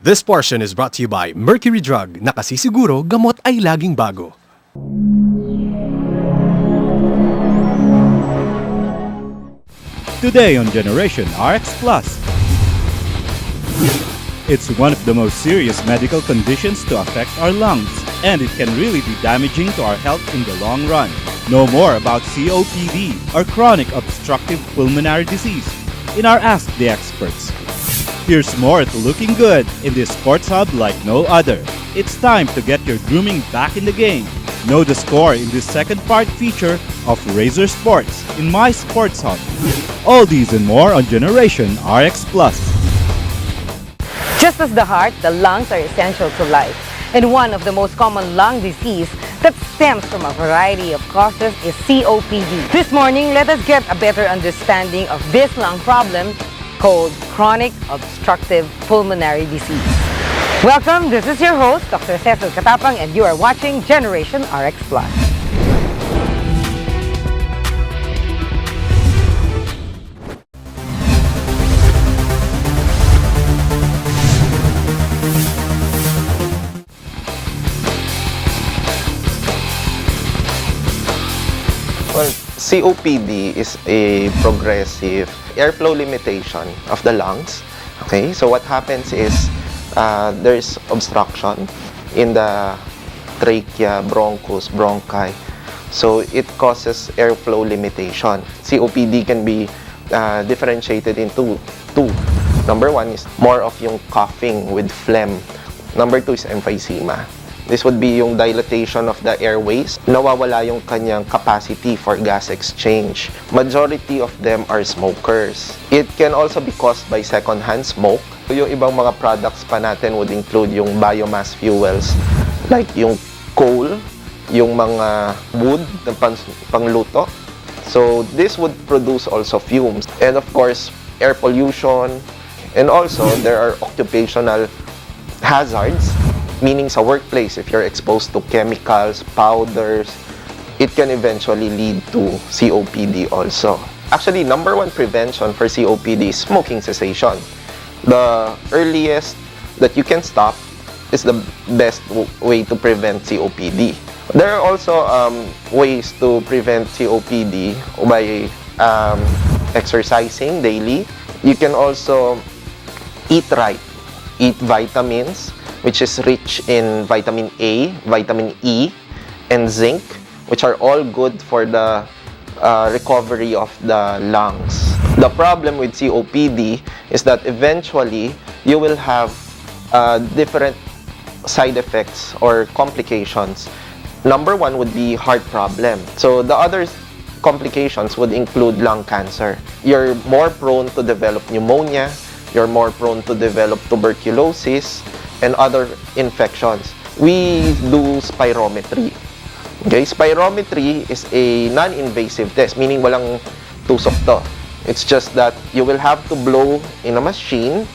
This portion is brought to you by Mercury Drug, nakasisiguro gamot ay laging bago. Today on Generation RX Plus. It's one of the most serious medical conditions to affect our lungs, and it can really be damaging to our health in the long run. Know more about COPD, or Chronic Obstructive Pulmonary Disease, in our Ask the Experts. Here's more to looking good in this sports hub like no other. It's time to get your grooming back in the game. Know the score in this second part feature of Razor Sports in My Sports Hub. All these and more on Generation RX Plus. Just as the heart, the lungs are essential to life. And one of the most common lung disease that stems from a variety of causes is COPD. This morning, let us get a better understanding of this lung problem called Chronic Obstructive Pulmonary Disease. Welcome, this is your host, Dr. Cecil Katapang, and you are watching Generation RX Plus. Well, COPD is a progressive airflow limitation of the lungs. Okay, so what happens is there's obstruction in the trachea, bronchus, bronchi. So it causes airflow limitation. COPD can be differentiated into two. Number one is more of yung coughing with phlegm. Number two is emphysema. This would be yung dilatation of the airways. Nawawala yung kanyang capacity for gas exchange. Majority of them are smokers. It can also be caused by secondhand smoke. Yung ibang mga products pa natin would include yung biomass fuels like yung coal, yung mga wood na pangluto. So this would produce also fumes. And of course, air pollution. And also, there are occupational hazards. Meaning sa workplace, if you're exposed to chemicals, powders, it can eventually lead to COPD also. Actually, number one prevention for COPD is smoking cessation. The earliest that you can stop is the best way to prevent COPD. There are also ways to prevent COPD by exercising daily. You can also eat right, eat vitamins, which is rich in vitamin A, vitamin E, and zinc, which are all good for the recovery of the lungs. The problem with COPD is that eventually you will have different side effects or complications. Number one would be heart problem. So the other complications would include lung cancer. You're more prone to develop pneumonia, you're more prone to develop tuberculosis, and other infections. We do spirometry. Okay, spirometry is a non-invasive test, meaning walang tusok to. It's just that you will have to blow in a machine.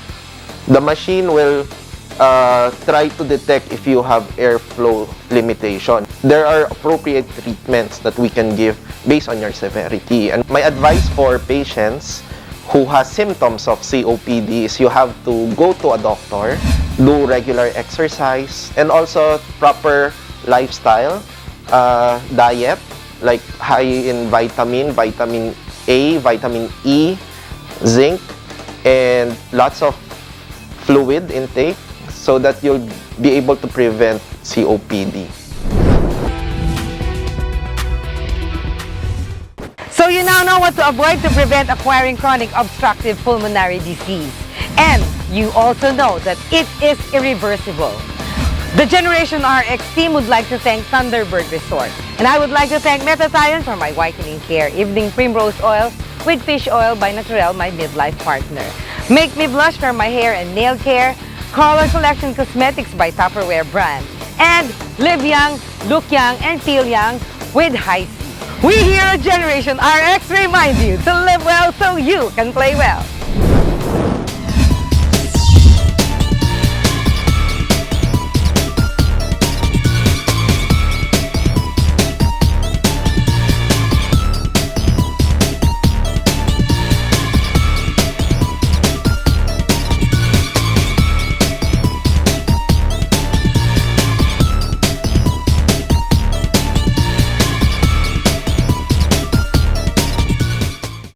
The machine will try to detect if you have airflow limitation. There are appropriate treatments that we can give based on your severity. And my advice for patients who has symptoms of COPD is you have to go to a doctor, do regular exercise, and also proper lifestyle, diet, like high in vitamin A, vitamin E, zinc, and lots of fluid intake so that you'll be able to prevent COPD. So you now know what to avoid to prevent acquiring chronic obstructive pulmonary disease. And you also know that it is irreversible. The Generation RX team would like to thank Thunderbird Resort. And I would like to thank Metathion for my whitening care, Evening Primrose Oil with Fish Oil by Naturel, my midlife partner. Make Me Blush for my hair and nail care, Color Collection Cosmetics by Tupperware brand. And Live Young, Look Young, and Feel Young with High C. We here at Generation RX remind you to live well so you can play well.